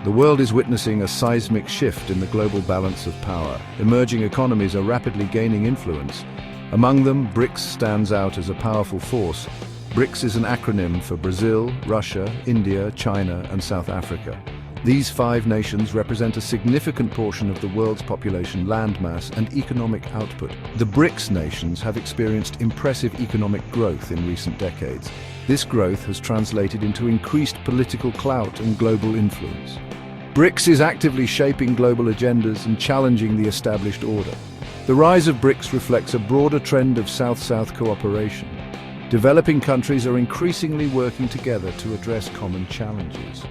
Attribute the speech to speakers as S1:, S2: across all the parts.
S1: The world is witnessing a seismic shift in the global balance of power. Emerging economies are rapidly gaining influence. Among them, BRICS stands out as a powerful force. BRICS is an acronym for Brazil, Russia, India, China, and South Africa. These 5 nations represent a significant portion of the world's population, landmass, and economic output. The BRICS nations have experienced impressive economic growth in recent decades. This growth has translated into increased political clout and global influence. BRICS is actively shaping global agendas and challenging the established order. The rise of BRICS reflects a broader trend of South-South cooperation. Developing countries are increasingly working together to address common challenges.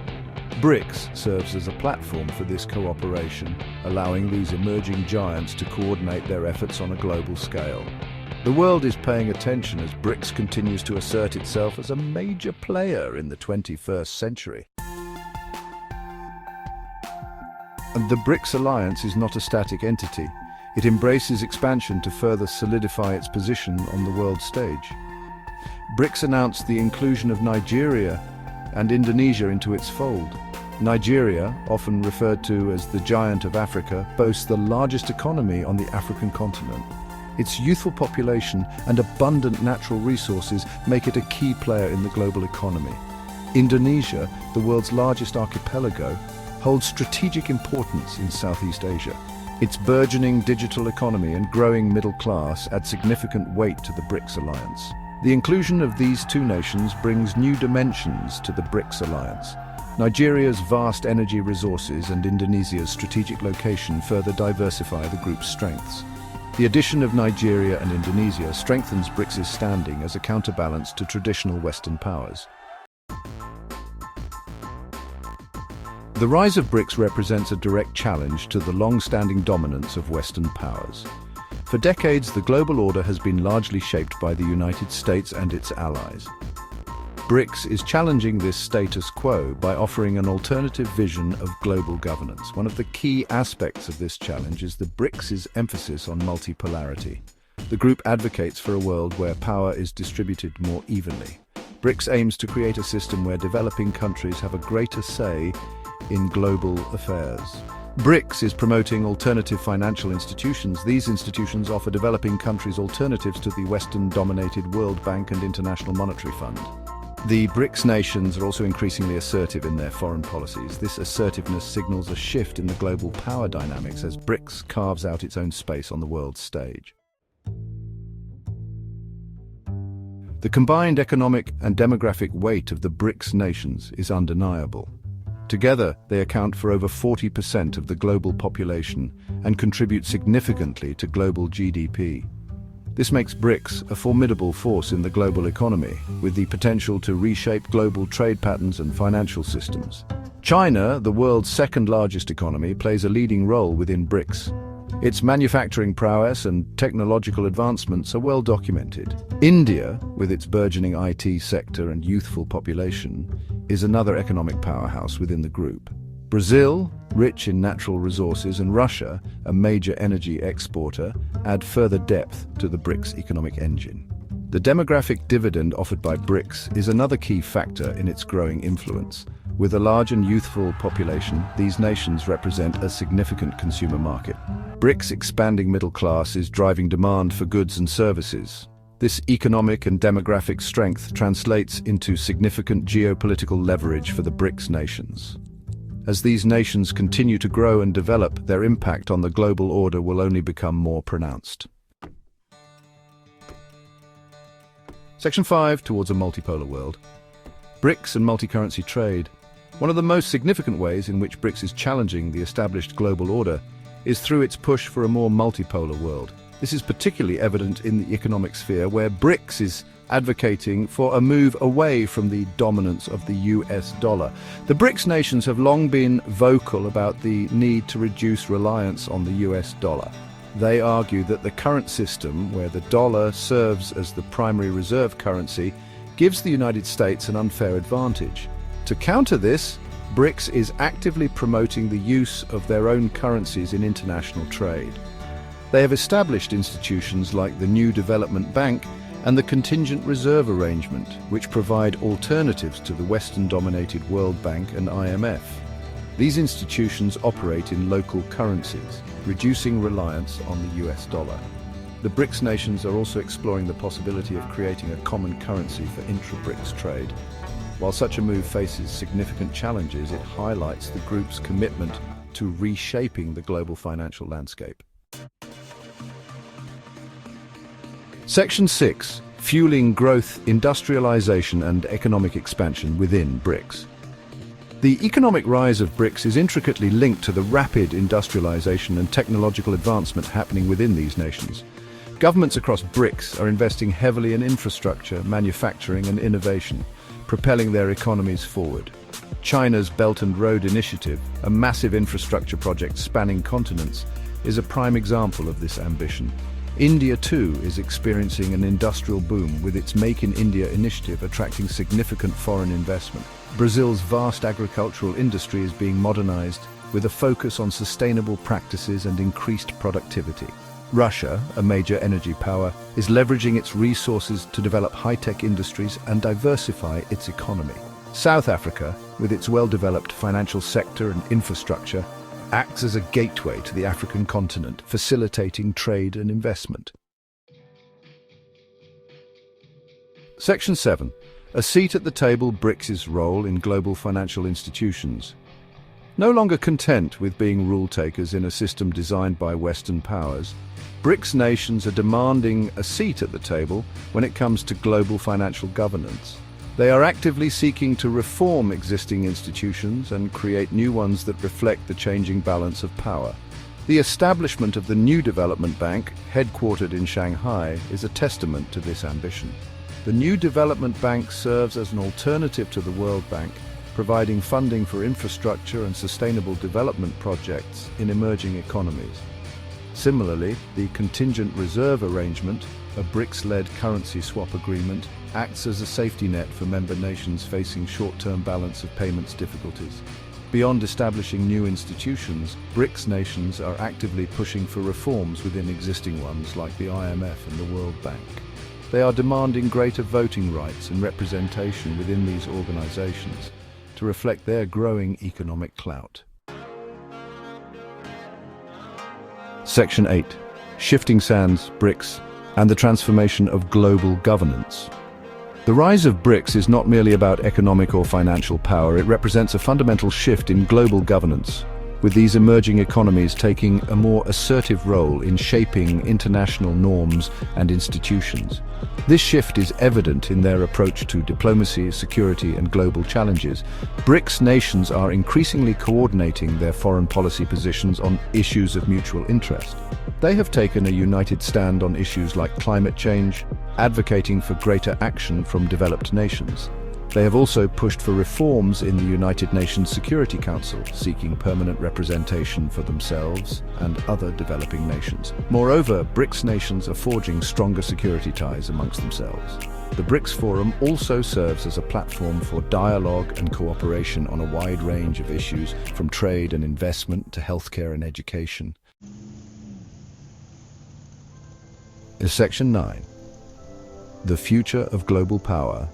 S1: BRICS serves as a platform for this cooperation, allowing these emerging giants to coordinate their efforts on a global scale. The world is paying attention as BRICS continues to assert itself as a major player in the 21st century. And the BRICS alliance is not a static entity. It embraces expansion to further solidify its position on the world stage. BRICS announced the inclusion of Nigeria and Indonesia into its fold. Nigeria, often referred to as the giant of Africa, boasts the largest economy on the African continent. Its youthful population and abundant natural resources make it a key player in the global economy. Indonesia, the world's largest archipelago, holds strategic importance in Southeast Asia. Its burgeoning digital economy and growing middle class add significant weight to the BRICS alliance. The inclusion of these 2 nations brings new dimensions to the BRICS alliance. Nigeria's vast energy resources and Indonesia's strategic location further diversify the group's strengths. The addition of Nigeria and Indonesia strengthens BRICS's standing as a counterbalance to traditional Western powers. The rise of BRICS represents a direct challenge to the long-standing dominance of Western powers. For decades, the global order has been largely shaped by the United States and its allies. BRICS is challenging this status quo by offering an alternative vision of global governance. One of the key aspects of this challenge is the BRICS's emphasis on multipolarity. The group advocates for a world where power is distributed more evenly. BRICS aims to create a system where developing countries have a greater say in global affairs. BRICS is promoting alternative financial institutions. These institutions offer developing countries alternatives to the Western-dominated World Bank and International Monetary Fund. The BRICS nations are also increasingly assertive in their foreign policies. This assertiveness signals a shift in the global power dynamics as BRICS carves out its own space on the world stage. The combined economic and demographic weight of the BRICS nations is undeniable. Together, they account for over 40% of the global population and contribute significantly to global GDP. This makes BRICS a formidable force in the global economy, with the potential to reshape global trade patterns and financial systems. China, the world's second-largest economy, plays a leading role within BRICS. Its manufacturing prowess and technological advancements are well documented. India, with its burgeoning IT sector and youthful population, is another economic powerhouse within the group. Brazil, rich in natural resources, and Russia, a major energy exporter, add further depth to the BRICS economic engine. The demographic dividend offered by BRICS is another key factor in its growing influence. With a large and youthful population, these nations represent a significant consumer market. BRICS' expanding middle class is driving demand for goods and services. This economic and demographic strength translates into significant geopolitical leverage for the BRICS nations. As these nations continue to grow and develop, their impact on the global order will only become more pronounced. Section 5, towards a multipolar world. BRICS and multi-currency trade. One of the most significant ways in which BRICS is challenging the established global order is through its push for a more multipolar world. This is particularly evident in the economic sphere, where BRICS is advocating for a move away from the dominance of the US dollar. The BRICS nations have long been vocal about the need to reduce reliance on the US dollar. They argue that the current system, where the dollar serves as the primary reserve currency, gives the United States an unfair advantage. To counter this, BRICS is actively promoting the use of their own currencies in international trade. They have established institutions like the New Development Bank and the Contingent Reserve Arrangement, which provide alternatives to the Western-dominated World Bank and IMF. These institutions operate in local currencies, reducing reliance on the US dollar. The BRICS nations are also exploring the possibility of creating a common currency for intra-BRICS trade. While such a move faces significant challenges, it highlights the group's commitment to reshaping the global financial landscape. Section 6. Fueling growth, industrialization and economic expansion within BRICS. The economic rise of BRICS is intricately linked to the rapid industrialization and technological advancement happening within these nations. Governments across BRICS are investing heavily in infrastructure, manufacturing and innovation, propelling their economies forward. China's Belt and Road Initiative, a massive infrastructure project spanning continents, is a prime example of this ambition. India too is experiencing an industrial boom with its Make in India initiative attracting significant foreign investment. Brazil's vast agricultural industry is being modernized with a focus on sustainable practices and increased productivity. Russia, a major energy power, is leveraging its resources to develop high-tech industries and diversify its economy. South Africa, with its well-developed financial sector and infrastructure, acts as a gateway to the African continent, facilitating trade and investment. Section 7. A seat at the table. BRICS' role in global financial institutions. No longer content with being rule-takers in a system designed by Western powers, BRICS nations are demanding a seat at the table when it comes to global financial governance. They are actively seeking to reform existing institutions and create new ones that reflect the changing balance of power. The establishment of the New Development Bank, headquartered in Shanghai, is a testament to this ambition. The New Development Bank serves as an alternative to the World Bank, providing funding for infrastructure and sustainable development projects in emerging economies. Similarly, the Contingent Reserve Arrangement, a BRICS-led currency swap agreement, acts as a safety net for member nations facing short-term balance of payments difficulties. Beyond establishing new institutions, BRICS nations are actively pushing for reforms within existing ones like the IMF and the World Bank. They are demanding greater voting rights and representation within these organizations to reflect their growing economic clout. Section 8. Shifting Sands, BRICS, and the transformation of global governance. The rise of BRICS is not merely about economic or financial power, it represents a fundamental shift in global governance, with these emerging economies taking a more assertive role in shaping international norms and institutions. This shift is evident in their approach to diplomacy, security, and global challenges. BRICS nations are increasingly coordinating their foreign policy positions on issues of mutual interest. They have taken a united stand on issues like climate change, advocating for greater action from developed nations. They have also pushed for reforms in the United Nations Security Council, seeking permanent representation for themselves and other developing nations. Moreover, BRICS nations are forging stronger security ties amongst themselves. The BRICS Forum also serves as a platform for dialogue and cooperation on a wide range of issues, from trade and investment to healthcare and education. Section 9. The future of global power.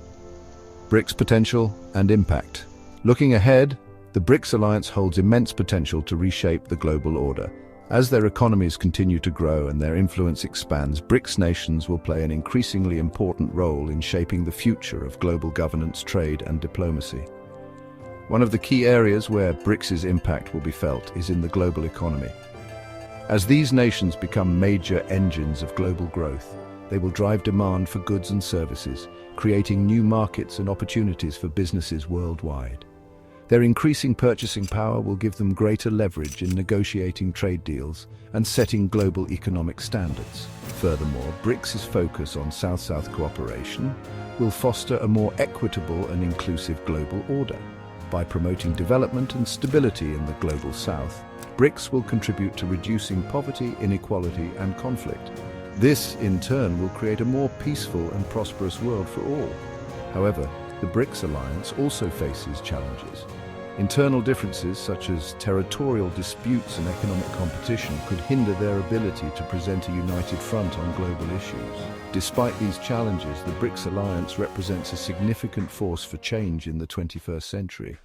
S1: BRICS potential and impact. Looking ahead, the BRICS alliance holds immense potential to reshape the global order. As their economies continue to grow and their influence expands, BRICS nations will play an increasingly important role in shaping the future of global governance, trade, and diplomacy. One of the key areas where BRICS's impact will be felt is in the global economy. As these nations become major engines of global growth, they will drive demand for goods and services, creating new markets and opportunities for businesses worldwide. Their increasing purchasing power will give them greater leverage in negotiating trade deals and setting global economic standards. Furthermore, BRICS's focus on South-South cooperation will foster a more equitable and inclusive global order. By promoting development and stability in the global South, BRICS will contribute to reducing poverty, inequality, and conflict. This, in turn, will create a more peaceful and prosperous world for all. However, the BRICS alliance also faces challenges. Internal differences such as territorial disputes and economic competition could hinder their ability to present a united front on global issues. Despite these challenges, the BRICS alliance represents a significant force for change in the 21st century.